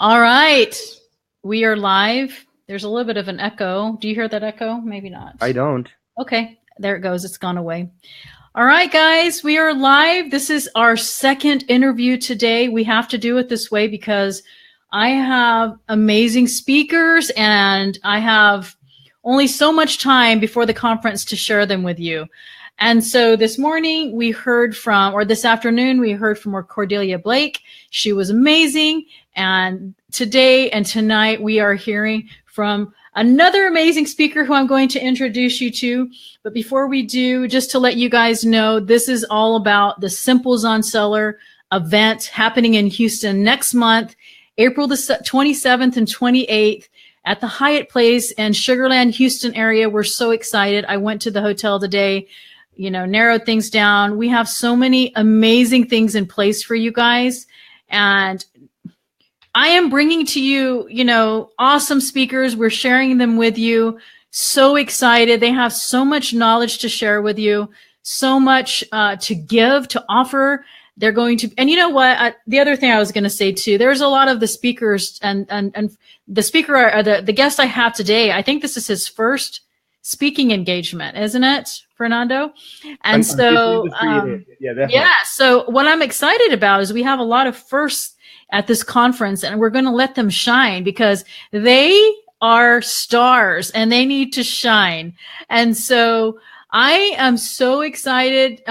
All right. We are live. There's a little bit of an echo. Do you hear that echo? Maybe not. I don't. Okay. There it goes. It's gone away. All right, guys. We are live. This is our second interview today. We have to do it this way because I have amazing speakers and I have only so much time before the conference to share them with you. And so this morning we heard from, or this afternoon, we heard from Cordelia Blake. She was amazing. And today and tonight we are hearing from another amazing speaker who I'm going to introduce you to. But before we do, just to let you guys know, this is all about the Simplezonseller event happening in Houston next month, April the 27th and 28th. At the Hyatt Place in Sugarland, Houston area. We're so excited. I went to the hotel today, narrowed things down. We have so many amazing things in place for you guys. And I am bringing to you, awesome speakers. We're sharing them with you. So excited. They have so much knowledge to share with you, so much to give, to offer. They're going to, and you know what? The other thing I was going to say too, there's a lot of the speakers and the speaker, or the guest I have today. I think this is his first speaking engagement, isn't it, Fernando? And so, definitely. yeah. So what I'm excited about is we have a lot of firsts at this conference, and we're going to let them shine because they are stars and they need to shine. And so I am so excited.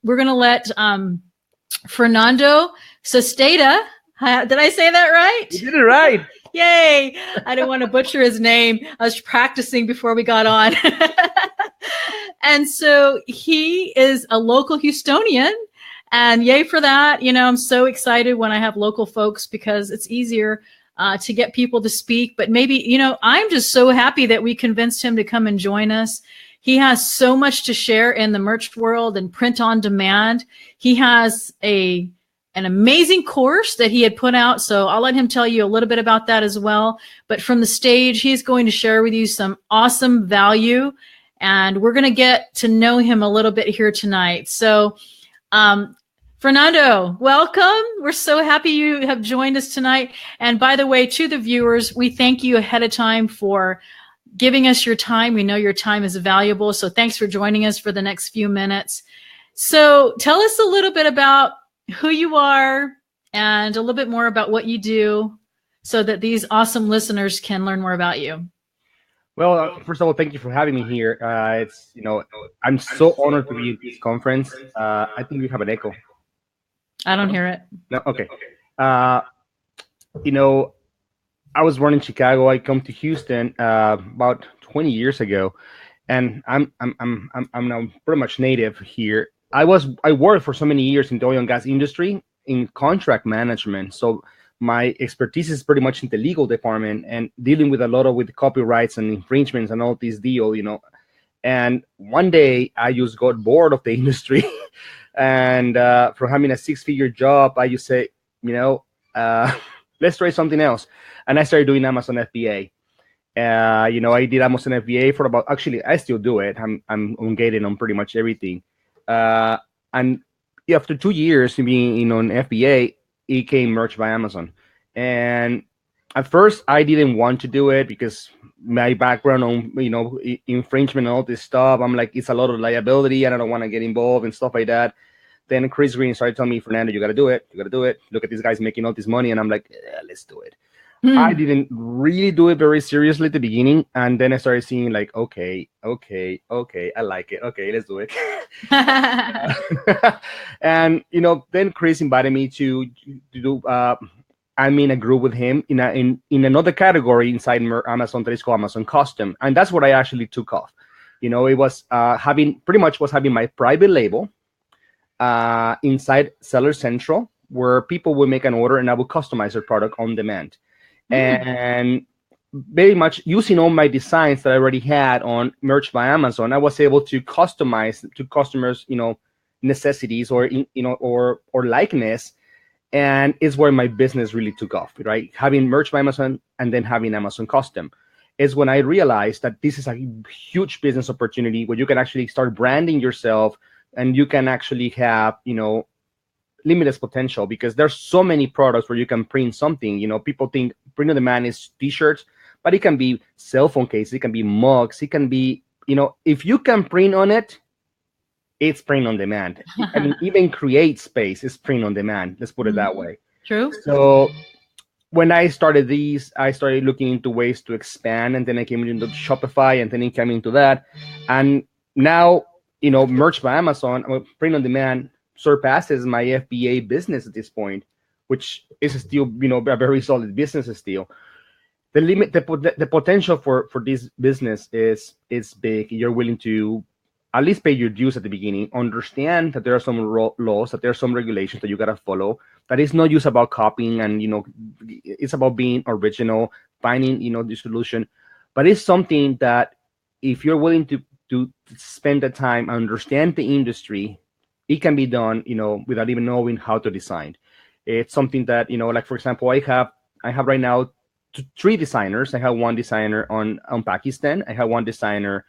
We're going to let Fernando Sustaita. Did I say that right? You did it right. Yay. I didn't want to butcher his name. I was practicing before we got on. And so he is a local Houstonian. And yay for that. I'm so excited when I have local folks because it's easier to get people to speak. But maybe, I'm just so happy that we convinced him to come and join us. He has so much to share in the merch world and print on demand. He has an amazing course that he had put out. So I'll let him tell you a little bit about that as well. But from the stage, he's going to share with you some awesome value. And we're going to get to know him a little bit here tonight. So, Fernando, welcome. We're so happy you have joined us tonight. And by the way, to the viewers, we thank you ahead of time for giving us your time. We know your time is valuable. So thanks for joining us for the next few minutes. So tell us a little bit about who you are and a little bit more about what you do so that these awesome listeners can learn more about you. Well, first of all, thank you for having me here. I'm so honored to be at this conference. I think we have an echo. I don't hear it. No, okay. I was born in Chicago. I come to Houston about 20 years ago, and I'm now pretty much native here. I worked for so many years in the oil and gas industry in contract management. So my expertise is pretty much in the legal department and dealing with a lot of with copyrights and infringements and all this deal, And one day I just got bored of the industry, and from having a six-figure job, I just say, let's try something else. And I started doing Amazon FBA. I did Amazon FBA for about, actually, I still do it. I'm engaged on pretty much everything. And after 2 years being on FBA, it came merged by Amazon. And at first, I didn't want to do it because my background on, infringement and all this stuff, I'm like, it's a lot of liability and I don't want to get involved and stuff like that. Then Chris Green started telling me, Fernando, you got to do it. You got to do it. Look at these guys making all this money. And I'm like, yeah, let's do it. I didn't really do it very seriously at the beginning. And then I started seeing like, okay, I like it. Okay, let's do it. And, then Chris invited me to do, I'm in a group with him in another category inside Amazon that is called Amazon Custom. And that's what I actually took off. It was having my private label inside Seller Central, where people would make an order and I would customize their product on demand. And very much using all my designs that I already had on Merch by Amazon, I was able to customize to customers, necessities or or likeness, and it's where my business really took off. Right, having Merch by Amazon and then having Amazon Custom is when I realized that this is a huge business opportunity where you can actually start branding yourself, and you can actually have limitless potential because there's so many products where you can print something. People think print on demand is t-shirts, but it can be cell phone cases, it can be mugs, it can be, if you can print on it, it's print on demand. I mean, even create space is print on demand. Let's put it that way. True. So when I started these, I started looking into ways to expand, and then I came into Shopify, and then it came into that, and now merch by Amazon, print on demand surpasses my FBA business at this point, which is still a very solid business still. The potential for this business is big. You're willing to at least pay your dues at the beginning, understand that there are some laws, that there are some regulations that you gotta follow, that it's not just about copying, and it's about being original, finding the solution. But it's something that if you're willing to spend the time, understand the industry, it can be done without even knowing how to design. It's something that like, for example, I have right now three designers. I have one designer on Pakistan, I have one designer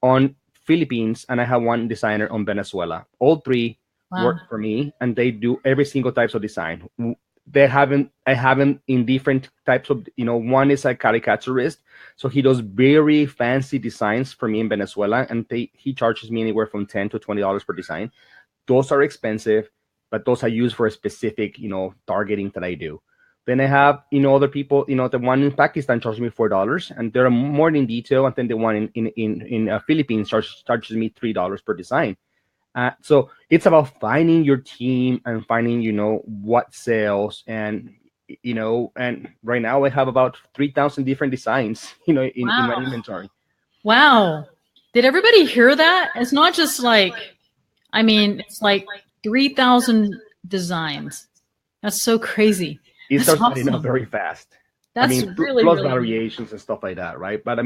on Philippines, and I have one designer on Venezuela. All three work for me, and they do every single types of design. I haven't in different types of, one is a caricaturist, so he does very fancy designs for me in Venezuela, and he charges me anywhere from $10 to $20 per design. Those are expensive, but those I use for a specific, targeting that I do. Then I have, other people, the one in Pakistan charges me $4, and they're more in detail. And then the one in Philippines charges me $3 per design. So it's about finding your team and finding, what sells. And right now I have about 3,000 different designs, in my inventory. Wow. Did everybody hear that? It's not just like, it's like 3,000 designs. That's so crazy. It starts adding up very fast. That's really plus really variations and stuff like that, right? But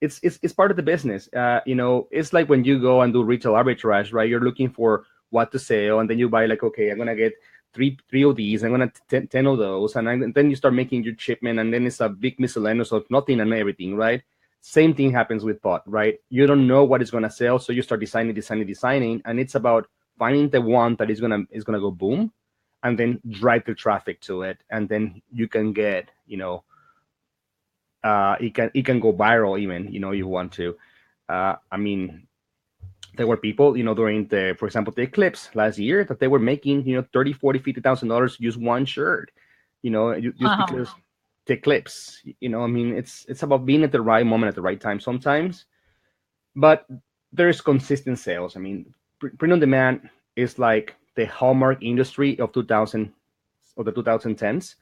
it's part of the business. It's like when you go and do retail arbitrage, right? You're looking for what to sell, and then you buy, like, okay, I'm gonna get three of these, I'm gonna 10 of those, and then you start making your shipment, and then it's a big miscellaneous of nothing and everything, right? Same thing happens with pot, right? You don't know what is gonna sell, so you start designing, and it's about finding the one that is gonna go boom, and then drive the traffic to it, and then you can get, it can go viral even, you want to. There were people, during for example, the eclipse last year, that they were making, $30, $40, $50,000 just one shirt, just because the eclipse, it's about being at the right moment at the right time sometimes, but there's consistent sales. Print on demand is like the hallmark industry of the 2010s.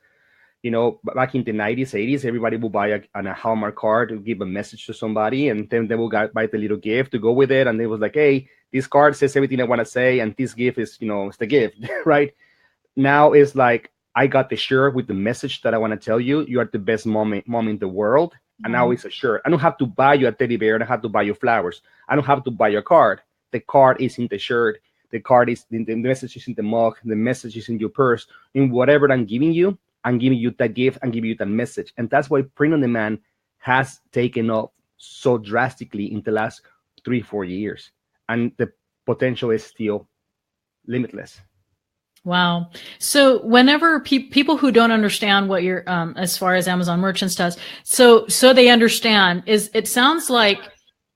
Back in the 90s, 80s, everybody will buy a Hallmark card to give a message to somebody, and then they will buy the little gift to go with it. And it was like, hey, this card says everything I want to say, and this gift is, it's the gift, right? Now it's like, I got the shirt with the message that I want to tell you. You are the best mom in the world. And now it's a shirt. I don't have to buy you a teddy bear. I don't have to buy you flowers. I don't have to buy your card. The card is in the shirt. The card is the message is in the mug. The message is in your purse. In whatever I'm giving you that gift and giving you that message. And that's why print on demand has taken off so drastically in the last 3-4 years. And the potential is still limitless. Wow. So whenever people who don't understand what you're, as far as Amazon Merchants does, so they understand, it sounds like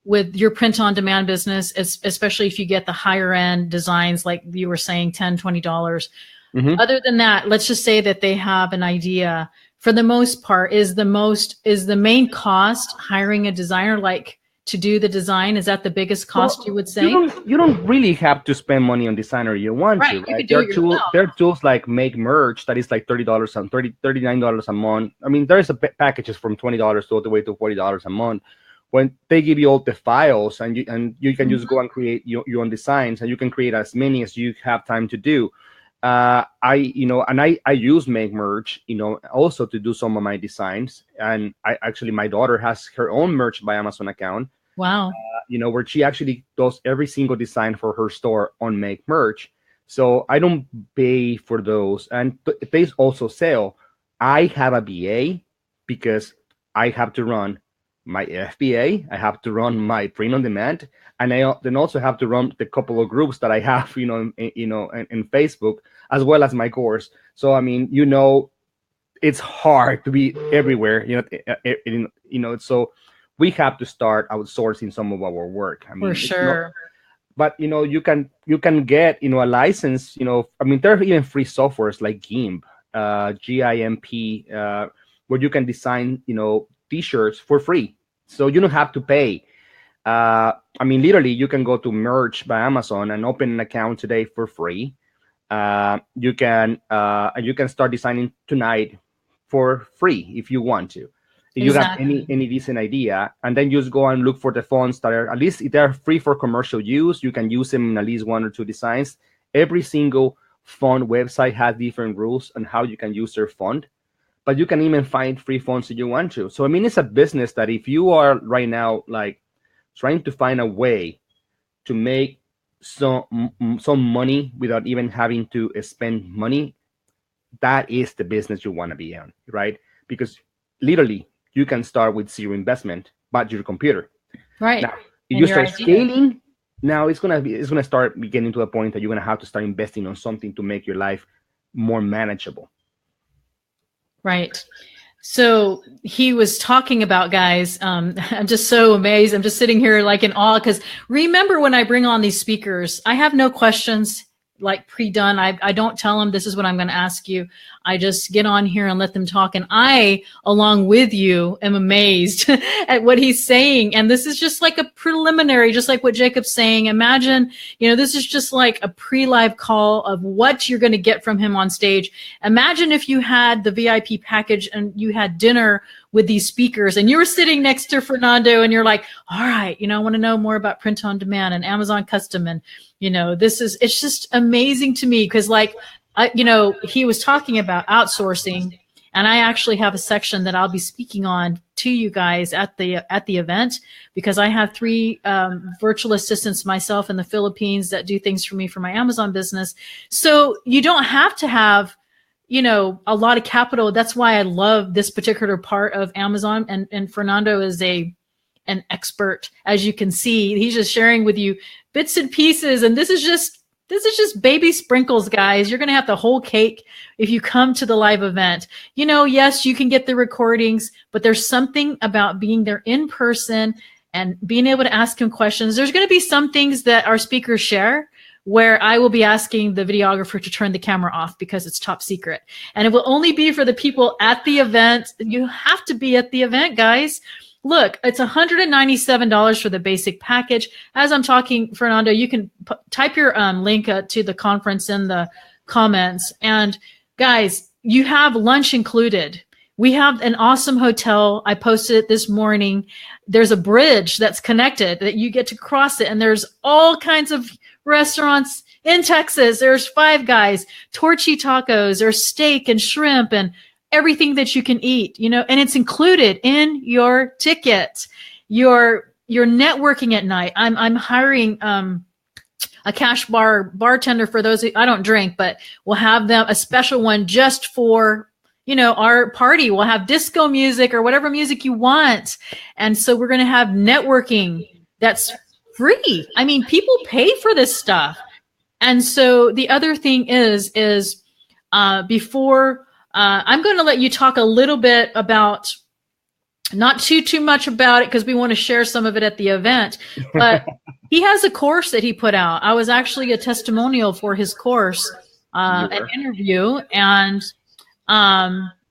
with your print on demand business, especially if you get the higher end designs, like you were saying, $10, $20. Mm-hmm. Other than that, let's just say that they have an idea. For the most part, is the main cost hiring a designer, like to do the design? Is that the biggest cost, you would say? You don't really have to spend money on designer. You want to, right? You could do there are tools like Make Merch that is like $30 and $39 a month. There's packages from $20 all the way to $40 a month. When they give you all the files, and you can just go and create your own designs, and you can create as many as you have time to do. I use Make Merch, also to do some of my designs. And my daughter has her own Merch by Amazon account. Wow. Where she actually does every single design for her store on Make Merch. So I don't pay for those, and they also sell. I have a VA because I have to run my FBA, I have to run my print on demand, and I then also have to run the couple of groups that I have, in Facebook, as well as my course. So I mean, it's hard to be everywhere, so we have to start outsourcing some of our work. I mean, For it's not, sure. but you can get a license. I mean, there are even free softwares like GIMP, GIMP, where you can design t-shirts for free, so you don't have to pay. I mean, literally, you can go to Merch by Amazon and open an account today for free. You can start designing tonight for free if you want to. If you have Exactly. any decent idea, and then you just go and look for the fonts that are, at least if they're free for commercial use, you can use them in at least one or two designs. Every single font website has different rules on how you can use their font, but you can even find free fonts if you want to. So I mean, it's a business that if you are right now like trying to find a way to make some money without even having to spend money, that is the business you want to be in, right? Because literally you can start with zero investment, but your computer. Right. Now, if And you your start idea. scaling, now it's gonna start getting to a point that you're gonna have to start investing on something to make your life more manageable. Right. So he was talking about, guys. I'm just so amazed. I'm just sitting here like in awe because remember when I bring on these speakers, I have no questions like pre-done. I don't tell them this is what I'm going to ask you. I just get on here and let them talk. And I, along with you, am amazed at what he's saying. And this is just like a preliminary, just like what Jacob's saying. Imagine, this is just like a pre-live call of what you're going to get from him on stage. Imagine if you had the VIP package and you had dinner with these speakers and you were sitting next to Fernando and you're like, all right, I want to know more about print on demand and Amazon custom. And, it's just amazing to me because he was talking about outsourcing, and I actually have a section that I'll be speaking on to you guys at the event because I have 3 virtual assistants myself in the Philippines that do things for me for my Amazon business. So you don't have to have a lot of capital. That's why I love this particular part of Amazon. And Fernando is an expert, as you can see. He's just sharing with you bits and pieces. And this is just baby sprinkles, guys. You're going to have the whole cake if you come to the live event. Yes, you can get the recordings, but there's something about being there in person and being able to ask him questions. There's going to be some things that our speakers share where I will be asking the videographer to turn the camera off because it's top secret. And it will only be for the people at the event. You have to be at the event, guys. Look, it's $197 for the basic package. As I'm talking, Fernando, you can type your link to the conference in the comments. And guys, you have lunch included. We have an awesome hotel. I posted it this morning. There's a bridge that's connected that you get to cross it. And there's all kinds of restaurants in Texas. There's Five Guys, Torchy Tacos, there's steak and shrimp and everything that you can eat, and it's included in your ticket. You're networking at night. I'm hiring a cash bartender for those I don't drink, but we'll have them a special one just for our party. We'll have disco music or whatever music you want. And so we're going to have networking that's free. I mean, people pay for this stuff. And so the other thing is before I'm going to let you talk a little bit about, not too much about it because we want to share some of it at the event, but he has a course that he put out. I was actually a testimonial for his course, an interview. And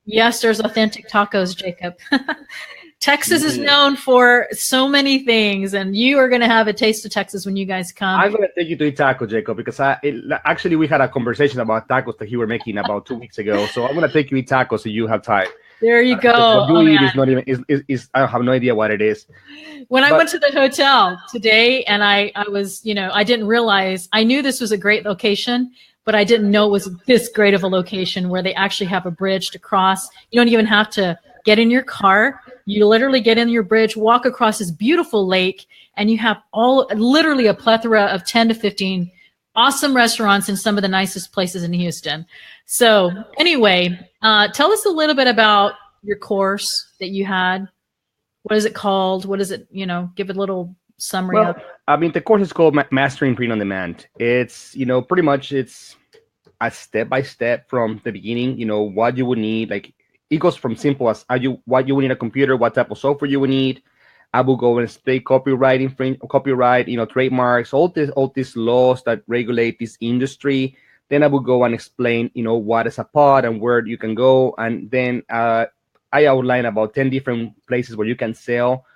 yes, there's authentic tacos, Jacob. Texas is known for so many things, and you are going to have a taste of Texas when you guys come. I'm going to take you to eat taco, Jacob, because actually we had a conversation about tacos that you were making about 2 weeks ago. So I'm going to take you to eat tacos so you have time. There you go. What you eat is not even is I have no idea what it is. When I went to the hotel today, and I was, I didn't realize, I knew this was a great location, but I didn't know it was this great of a location where they actually have a bridge to cross. You don't even have to get in your car. You literally get in your bridge, walk across this beautiful lake, and you have literally a plethora of 10 to 15 awesome restaurants in some of the nicest places in Houston. So anyway, tell us a little bit about your course that you had. What is it called? What is it? Give it a little summary Well, of. I mean, the course is called Mastering Print on Demand. It's, pretty much it's a step by step from the beginning, what you would need. Like it goes from simple as what you would need a computer, what type of software you would need. I will go and explain copyright, trademarks, all these laws that regulate this industry. Then I will go and explain, what is a pod and where you can go. And then I outline about 10 different places where you can sell.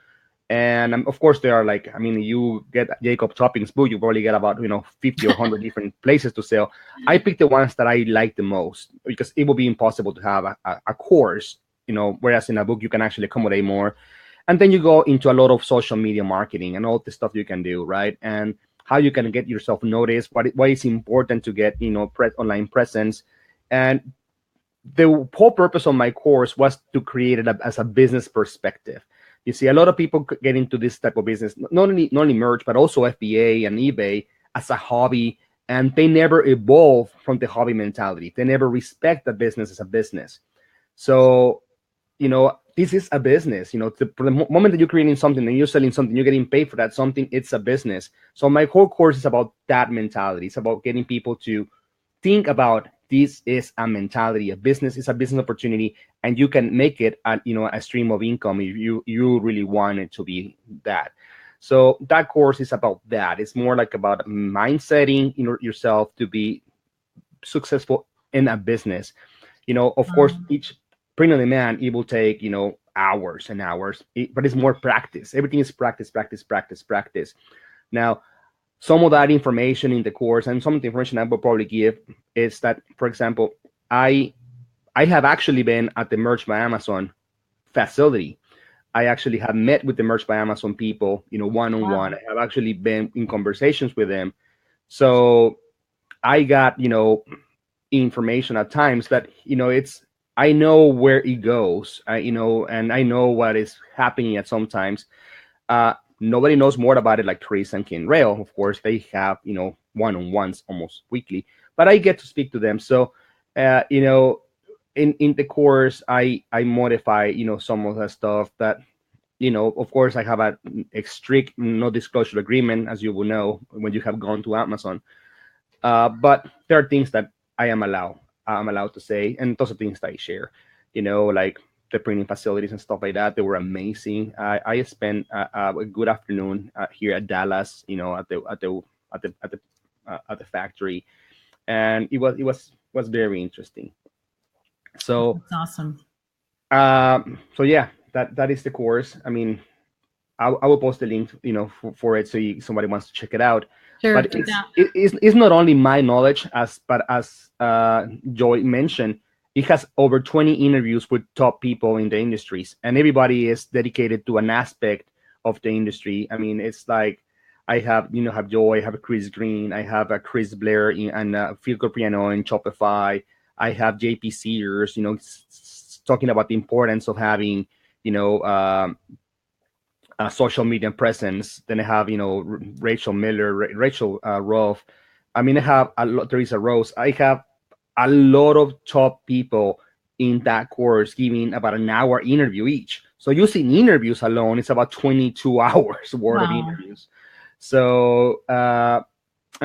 And of course, there are like, I mean, you get Jacob Topping's book, you probably get about, 50 or 100 different places to sell. I picked the ones that I like the most because it would be impossible to have a course, whereas in a book, you can actually accommodate more. And then you go into a lot of social media marketing and all the stuff you can do, right? And how you can get yourself noticed, why it's important to get, online presence. And the whole purpose of my course was to create it as a business perspective. You see, a lot of people get into this type of business, not only merch, but also FBA and eBay as a hobby, and they never evolve from the hobby mentality. They never respect the business as a business. So, this is a business. For the moment that you're creating something and you're selling something, you're getting paid for that something, it's a business. So my whole course is about that mentality. It's about getting people to think about this is a mentality. A business is a business opportunity, and you can make it a stream of income if you really want it to be that. So that course is about that. It's more like about mindsetting yourself to be successful in a business. Of course, each print on demand, it will take hours and hours, but it's more practice. Everything is practice, practice, practice, practice. Now, some of that information in the course and some of the information I will probably give is that, for example, I have actually been at the Merch by Amazon facility. I actually have met with the Merch by Amazon people, one-on-one. Wow. I have actually been in conversations with them. So I got, information at times that, I know where it goes, and I know what is happening at sometimes. Nobody knows more about it like Chris and Ken Rail. Of course, they have, one-on-ones almost weekly, but I get to speak to them. So, in the course, I modify, some of the stuff that, of course, I have a strict no disclosure agreement, as you will know, when you have gone to Amazon. But there are things that I'm allowed to say, and those are things that I share, like the printing facilities and stuff like that. They were amazing. I spent a good afternoon here at Dallas, at the factory, and it was very interesting. So that's awesome. So yeah, that is the course. I mean, I will post the link, for it, so somebody wants to check it out. Sure, but it's not only my knowledge, but as Joy mentioned, it has over 20 interviews with top people in the industries, and everybody is dedicated to an aspect of the industry. I mean, it's like I have Joy, I have Chris Green, I have Chris Blair and Phil Copriano in Shopify. I have JP Sears, talking about the importance of having, social media presence. Then I have, Rachel Miller, Rachel Ruff. I mean, I have a lot, Teresa Rose. I have a lot of top people in that course giving about an hour interview each. So using interviews alone, it's about 22 hours worth of interviews. So, I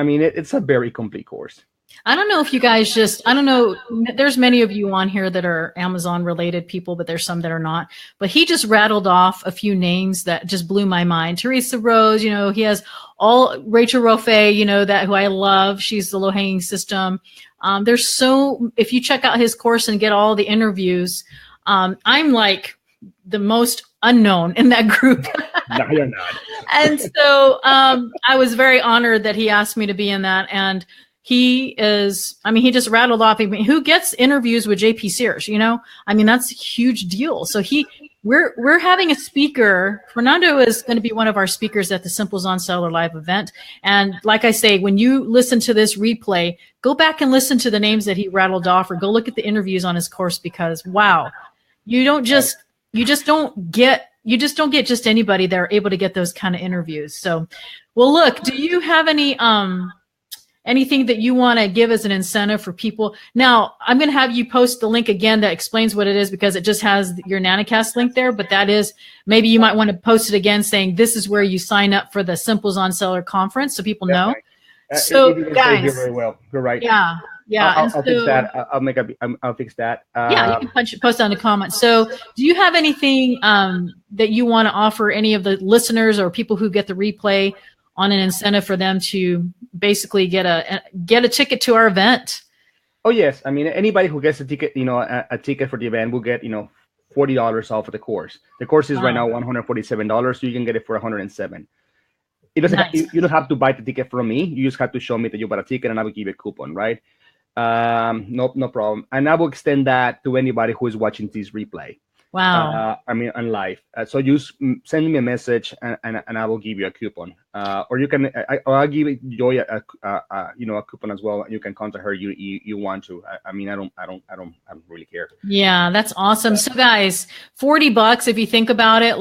mean, it's a very complete course. I don't know if you guys I don't know, there's many of you on here that are Amazon related people, but there's some that are not. But he just rattled off a few names that just blew my mind. Teresa Rose, he has Rachel Rofe, that who I love. She's the low hanging system. If you check out his course and get all the interviews, I'm like the most unknown in that group. No, you're not. And so I was very honored that he asked me to be in that. And he just rattled off. Who gets interviews with JP Sears? That's a huge deal. So we're having a speaker. Fernando is going to be one of our speakers at the Simplezonseller live event. And like I say, when you listen to this replay, go back and listen to the names that he rattled off, or go look at the interviews on his course, because wow, you don't get just anybody that are able to get those kind of interviews. So, well, look, do you have any anything that you want to give as an incentive for people. Now, I'm going to have you post the link again that explains what it is, because it just has your NanaCast link there. But that is, maybe you might want to post it again saying this is where you sign up for the Simplezonseller conference so people know. So, it guys, here very well. You're right. Yeah. I'll fix that. I'll fix that. Yeah, you can post down the comments. So, do you have anything that you want to offer any of the listeners or people who get the replay on an incentive for them to basically get a ticket to our event? Oh yes, I mean anybody who gets a ticket, a ticket for the event will get $40 off of the course. The course is right now $147, so you can get it for $107. It doesn't. Nice. You don't have to buy the ticket from me. You just have to show me that you bought a ticket, and I will give you a coupon, right? No problem. And I will extend that to anybody who is watching this replay. Wow. I mean, on live. So you send me a message, and I will give you a coupon. Or you can. I'll give Joy a coupon as well. You can contact her. You want to. I mean, I don't really care. Yeah, that's awesome. So guys, $40 if you think about it.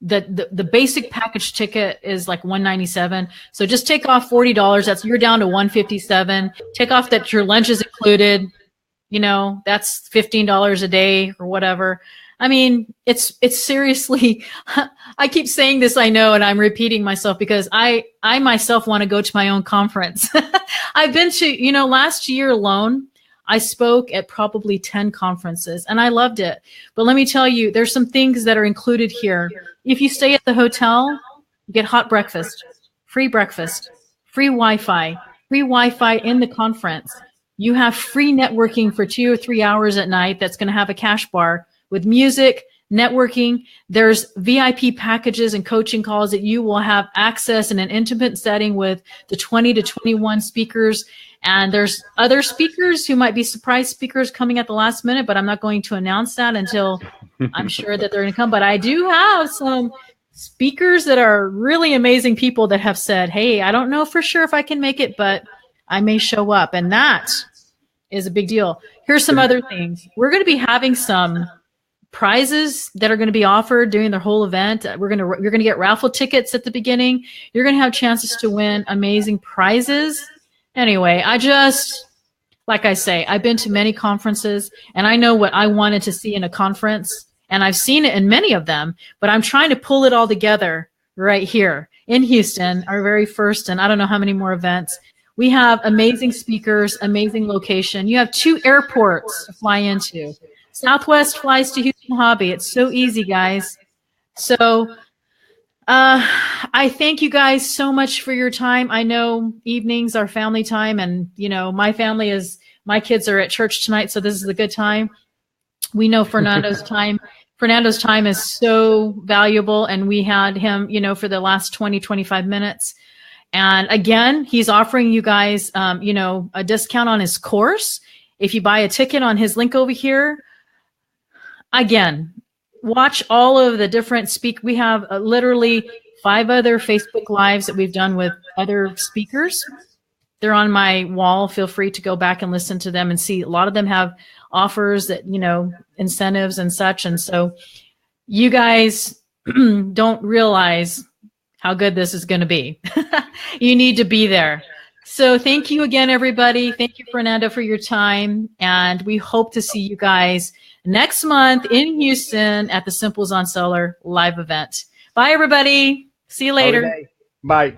The basic package ticket is like $197. So just take off $40. You're down to $157. Take off that your lunch is included. That's $15 a day or whatever. I mean, it's seriously, I keep saying this, I know, and I'm repeating myself because I myself want to go to my own conference. I've been to, last year alone, I spoke at probably 10 conferences and I loved it. But let me tell you, there's some things that are included here. If you stay at the hotel, you get hot breakfast, free Wi-Fi in the conference. You have free networking for 2 or 3 hours at night that's going to have a cash bar with music, networking. There's VIP packages and coaching calls that you will have access in an intimate setting with the 20 to 21 speakers. And there's other speakers who might be surprise speakers coming at the last minute, but I'm not going to announce that until I'm sure that they're going to come. But I do have some speakers that are really amazing people that have said, hey, I don't know for sure if I can make it, but I may show up. And that is a big deal. Here's some other things. We're going to be having some prizes that are going to be offered during the whole event. You're going to get raffle tickets at the beginning. You're going to have chances to win amazing prizes. Anyway, like I say, I've been to many conferences and I know what I wanted to see in a conference, and I've seen it in many of them, but I'm trying to pull it all together right here in Houston, our very first, and I don't know how many more events. We have amazing speakers, amazing location. You have 2 airports to fly into. Southwest flies to Houston Hobby. It's so easy, guys. So I thank you guys so much for your time. I know evenings are family time, and my kids are at church tonight, so this is a good time. We know Fernando's time. Fernando's time is so valuable, and we had him, for the last 20, 25 minutes. And again, he's offering you guys, a discount on his course. If you buy a ticket on his link over here, again, watch all of the different we have literally 5 other Facebook Lives that we've done with other speakers. They're on my wall. Feel free to go back and listen to them and see. A lot of them have offers that, incentives and such. And so you guys don't realize how good this is going to be. You need to be there. So thank you again, everybody. Thank you, Fernando, for your time. And we hope to see you guys next month in Houston at the Simplezonseller live event. Bye, everybody. See you later. Bye.